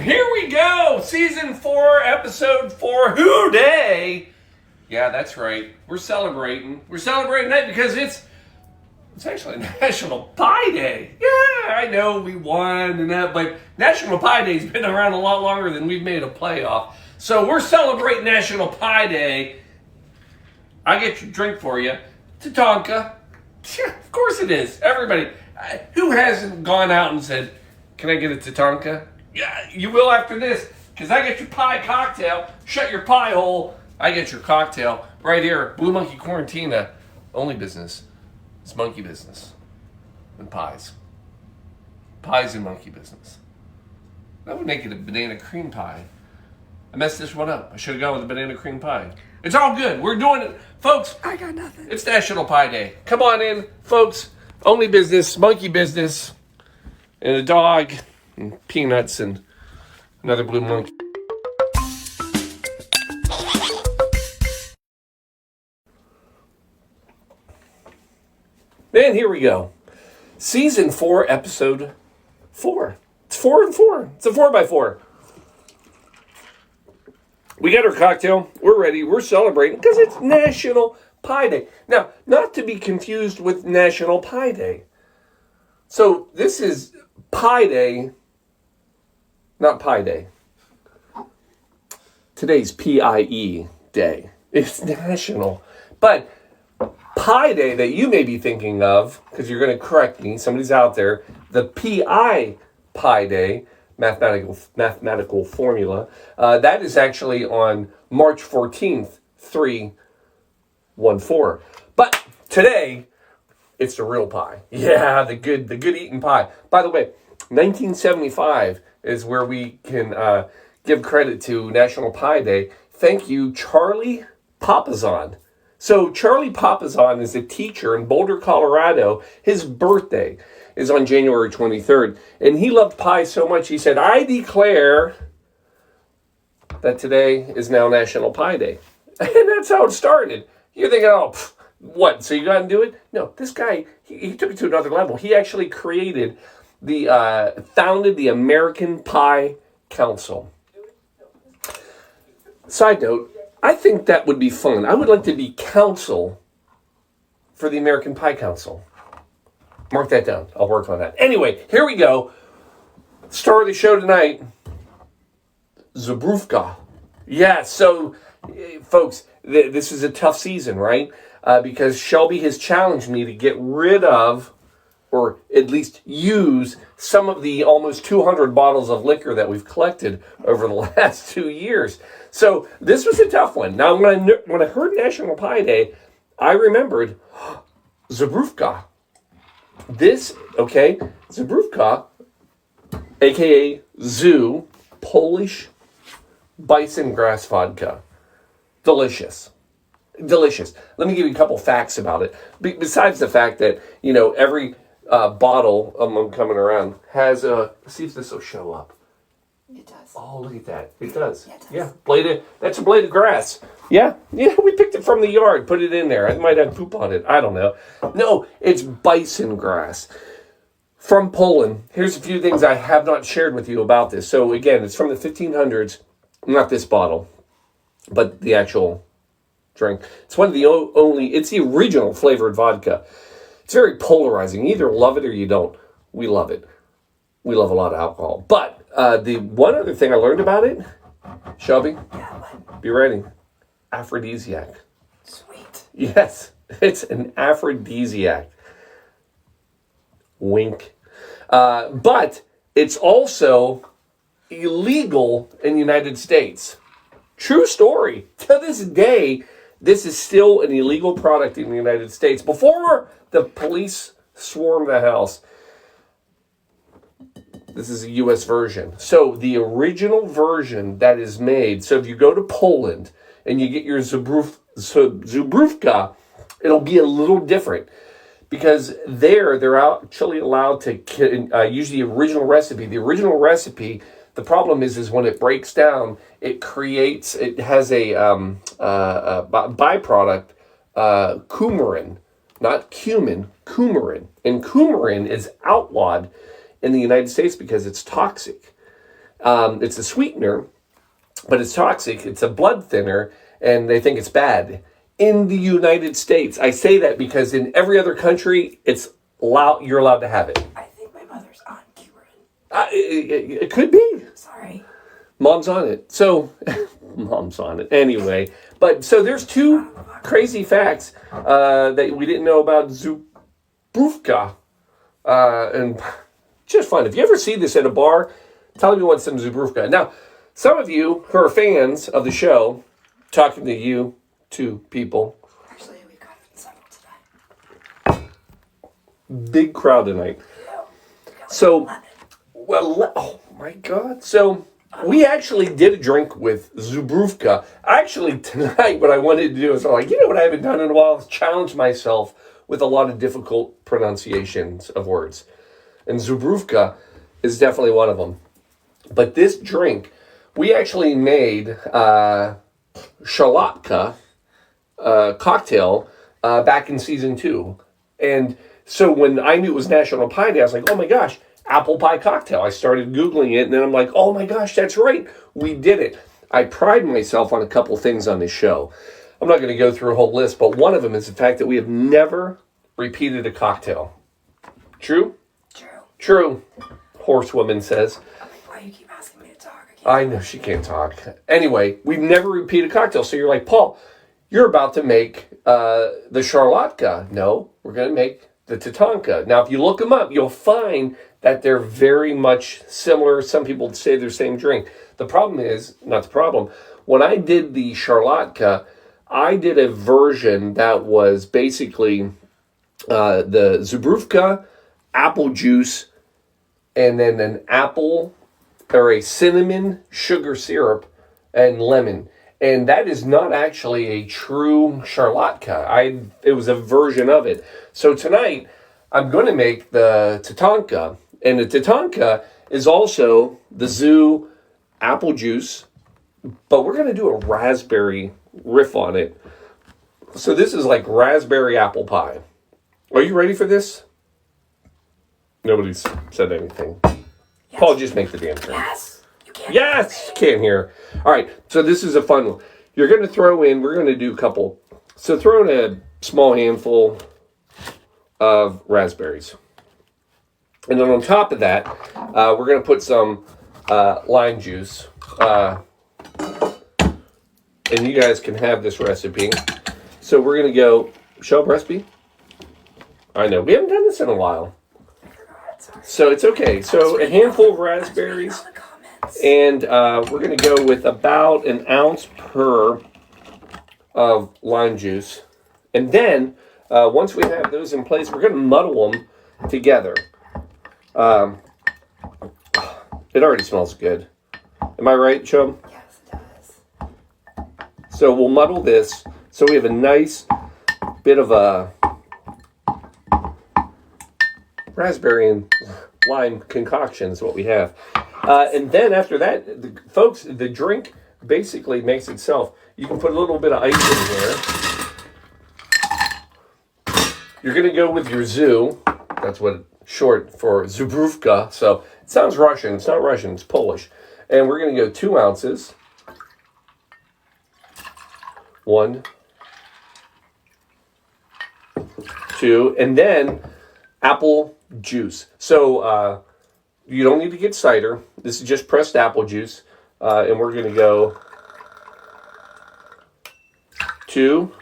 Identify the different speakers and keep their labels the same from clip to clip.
Speaker 1: Here we go! Season 4, episode 4, Who Day! Yeah, that's right. We're celebrating. We're celebrating that because it's actually National Pie Day. Yeah, I know we won and that, but National Pie Day's been around a lot longer than we've made a playoff. So we're celebrating National Pie Day. I get your drink for you. Tatanka. Yeah, of course it is. Everybody. Who hasn't gone out and said, can I get a Tatanka? Yeah, you will after this, because I get your pie cocktail. Shut your pie hole. I get your cocktail right here. Blue Monkey Quarantina. Only business. It's monkey business. And pies. Pies and monkey business. That would make it a banana cream pie. I messed this one up. I should have gone with a banana cream pie. It's all good. We're doing it. Folks,
Speaker 2: I got nothing.
Speaker 1: It's National Pie Day. Come on in, folks. Only business, monkey business, and a dog, and peanuts, and another blue monkey. And here we go. Season 4, episode 4. It's 4 and 4. It's a 4x4. We got our cocktail. We're ready. We're celebrating because it's National Pie Day. Now, not to be confused with National Pie Day. So this is Pie Day, not Pie Day. Today's P-I-E Day. It's National. But Pie Day that you may be thinking of, because you're going to correct me, somebody's out there, the P-I Pie Day, mathematical formula, that is actually on March 14th, 3/14. But today, it's the real pie. Yeah, the good eating pie. By the way, 1975 is where we can give credit to National Pie Day. Thank you, Charlie Papazon. So Charlie Papazon is a teacher in Boulder, Colorado. His birthday is on January 23rd. And he loved pie so much, he said, I declare that today is now National Pie Day. And that's how it started. You're thinking, what? So you got to do it? No, this guy, he took it to another level. He actually created founded the American Pie Council. Side note, I think that would be fun. I would like to be counsel for the American Pie Council. Mark that down. I'll work on that. Anyway, here we go. Star of the show tonight, Zabrufka. Yeah, so, folks, this is a tough season, right? Because Shelby has challenged me to get rid of, or at least use, some of the almost 200 bottles of liquor that we've collected over the last 2 years. So this was a tough one. Now, when I heard National Pie Day, I remembered Zabrufka. Zabrufka, a.k.a. Zoo, Polish Bison Grass vodka. Delicious. Let me give you a couple facts about it. Besides the fact that, every bottle of them coming around has see if this will show up.
Speaker 2: It does.
Speaker 1: Oh, look at that. It does.
Speaker 2: Yeah, it does.
Speaker 1: That's a blade of grass. Yeah, we picked it from the yard, put it in there. I might have poop on it. I don't know. No, it's Bison Grass. From Poland. Here's a few things I have not shared with you about this. So again, it's from the 1500s. Not this bottle, but the actual drink. It's one of the it's the original flavored vodka. It's very polarizing. You either love it or you don't. We love it. We love a lot of alcohol. But the one other thing I learned about it, Shelby, be ready. Aphrodisiac.
Speaker 2: Sweet.
Speaker 1: Yes, it's an aphrodisiac. Wink. But it's also illegal in the United States. True story. To this day, this is still an illegal product in the United States. Before the police swarm the house, this is a U.S. version. So the original version that is made, so if you go to Poland and you get your Zabrufka, it'll be a little different. Because they're actually allowed to use the original recipe. The original recipe, the problem is when it breaks down, it has a byproduct, coumarin, not cumin, coumarin. And coumarin is outlawed in the United States because it's toxic. It's a sweetener, but it's toxic. It's a blood thinner, and they think it's bad. In the United States, I say that because in every other country, you're allowed to have it.
Speaker 2: I think my mother's on Cuban.
Speaker 1: It could be.
Speaker 2: Sorry.
Speaker 1: Mom's on it. So, mom's on it. Anyway, so there's two crazy facts that we didn't know about Zubrówka. And just fun. If you ever see this at a bar, tell me you want some Zubrówka. Now, some of you who are fans of the show, talking to you two people.
Speaker 2: Actually, we got several today.
Speaker 1: Big crowd tonight. So, oh my God. So, we actually did a drink with Zubrówka. Actually, tonight, what I wanted to do is, you know what I haven't done in a while? Is challenge myself with a lot of difficult pronunciations of words. And Zubrówka is definitely one of them. But this drink, we actually made Szarlotka cocktail back in season 2. And so when I knew it was National Pie Day, I was like, oh my gosh, apple pie cocktail. I started Googling it, and then I'm like, oh my gosh, that's right. We did it. I pride myself on a couple things on this show. I'm not going to go through a whole list, but one of them is the fact that we have never repeated a cocktail. True? True, horsewoman says.
Speaker 2: Why do you keep asking me to talk?
Speaker 1: I know she can't talk. Anyway, we've never repeated a cocktail. So you're like, Paul, you're about to make the Szarlotka. No, we're going to make the Tatanka. Now, if you look them up, you'll find that they're very much similar. Some people say they're the same drink. The problem is, not the problem, when I did the Szarlotka, I did a version that was basically the Zubrówka, apple juice, and then an apple or a cinnamon sugar syrup and lemon. And that is not actually a true Szarlotka. It was a version of it. So tonight, I'm going to make the Tatanka. And the Tatanka is also the Zoo apple juice, but we're going to do a raspberry riff on it. So this is like raspberry apple pie. Are you ready for this? Nobody's said anything. Yes. Paul, just make the damn thing.
Speaker 2: Yes. You can't.
Speaker 1: Yes. Can't hear. All right. So this is a fun one. You're going to throw in, we're going to do a couple. So throw in a small handful of raspberries. And then on top of that, we're going to put some lime juice. And you guys can have this recipe. So we're going to go, show up recipe? I know, we haven't done this in a while. So it's okay. So a handful of raspberries. And we're going to go with about an ounce per of lime juice. And then, once we have those in place, we're going to muddle them together. It already smells good. Am I right, Chum?
Speaker 2: Yes, it does.
Speaker 1: So we'll muddle this so we have a nice bit of a raspberry and lime concoction is what we have. And then after that, folks, the drink basically makes itself. You can put a little bit of ice in here. You're going to go with your zoo. That's what short for Zubrówka. So it sounds Russian. It's not Russian. It's Polish. And we're going to go 2 ounces. 1, 2, and then apple juice. So you don't need to get cider. This is just pressed apple juice. And we're going to go 2,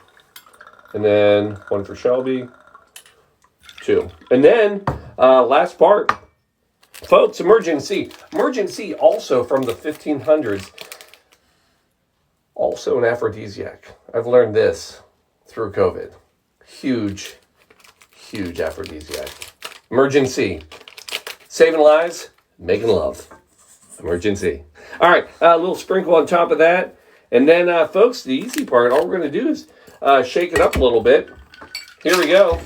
Speaker 1: and then 1 for Shelby, 2. And then last part, folks, emergency. Emergency also from the 1500s. Also an aphrodisiac. I've learned this through COVID. Huge, huge aphrodisiac. Emergency. Saving lives, making love. Emergency. All right, a little sprinkle on top of that. And then, folks, the easy part, all we're going to do is shake it up a little bit. Here we go.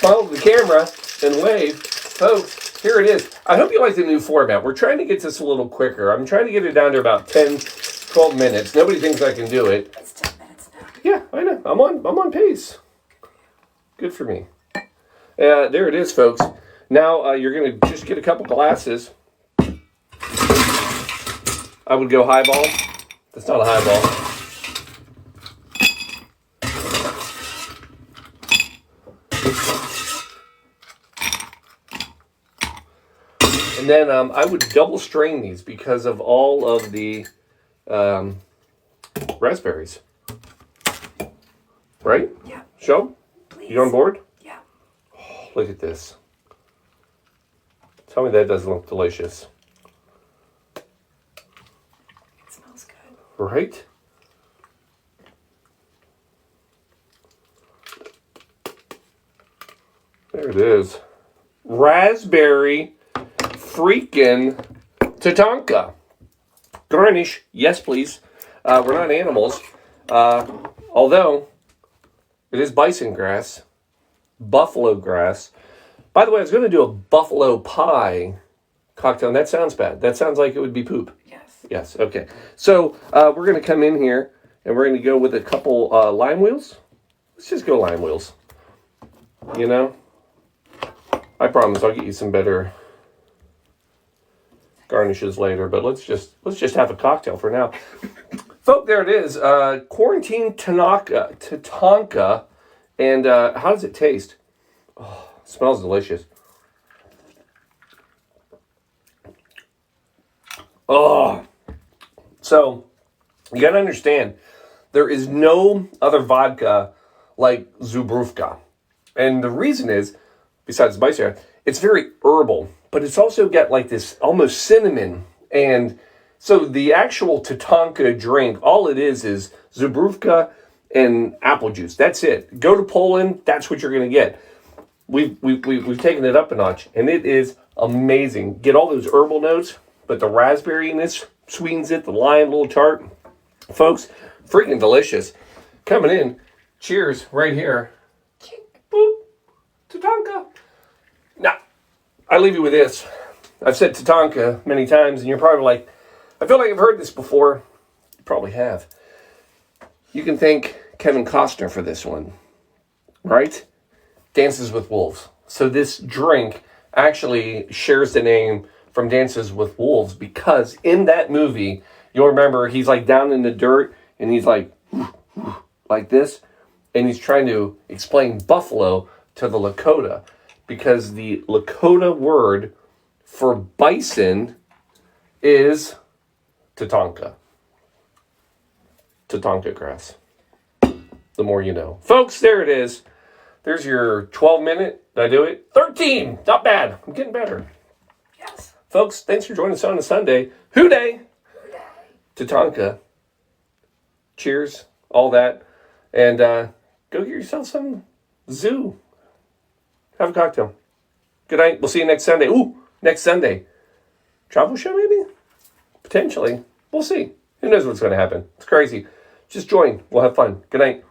Speaker 1: Follow the camera and wave. Folks, here it is. I hope you like the new format. We're trying to get this a little quicker. I'm trying to get it down to about 10, 12 minutes. Nobody thinks I can do it.
Speaker 2: It's 10 minutes now.
Speaker 1: Yeah, I know. I'm on pace. Good for me. There it is, folks. Now you're going to just get a couple glasses. I would go highball. That's not a highball. And then I would double strain these because of all of the raspberries. Right?
Speaker 2: Yeah.
Speaker 1: Show?
Speaker 2: Please.
Speaker 1: You on board?
Speaker 2: Yeah.
Speaker 1: Oh, look at this. Tell me that doesn't look delicious.
Speaker 2: It smells good.
Speaker 1: Right? There it is. Raspberry freaking Tatanka. Garnish, yes please. We're not animals. Although, it is bison grass. Buffalo grass. By the way, I was going to do a buffalo pie cocktail, and that sounds bad. That sounds like it would be poop.
Speaker 2: Yes.
Speaker 1: Yes, okay. So, we're going to come in here, and we're going to go with a couple lime wheels. Let's just go lime wheels. You know? I promise I'll get you some better garnishes later, but let's just have a cocktail for now. Folk, there it is. Quarantine Tatanka. And how does it taste? Oh, it smells delicious. Oh. So, you got to understand, there is no other vodka like Zubrówka. And the reason is, besides the spicy, it's very herbal, but it's also got like this almost cinnamon. And so the actual Tatanka drink, all it is Zubrówka and apple juice. That's it. Go to Poland, that's what you're going to get. We've taken it up a notch, and it is amazing. Get all those herbal notes, but the raspberry-ness sweetens it, the lime, a little tart. Folks, freaking delicious. Coming in, cheers right here. Boop. Tatanka. Now, I leave you with this. I've said Tatanka many times, and you're probably like, I feel like I've heard this before. You probably have. You can thank Kevin Costner for this one, right? Dances with Wolves. So this drink actually shares the name from Dances with Wolves because in that movie, you'll remember he's like down in the dirt and he's like this, and he's trying to explain buffalo to the Lakota because the Lakota word for bison is Tatanka. Tatanka grass. The more you know. Folks, there it is. There's your 12-minute. Did I do it? 13! Not bad. I'm getting better.
Speaker 2: Yes.
Speaker 1: Folks, thanks for joining us on a Sunday. Hooday! Tatanka. Cheers. All that. And go get yourself some zoo. Have a cocktail. Good night. We'll see you next Sunday. Ooh, next Sunday. Travel show, maybe? Potentially. We'll see. Who knows what's going to happen? It's crazy. Just join. We'll have fun. Good night.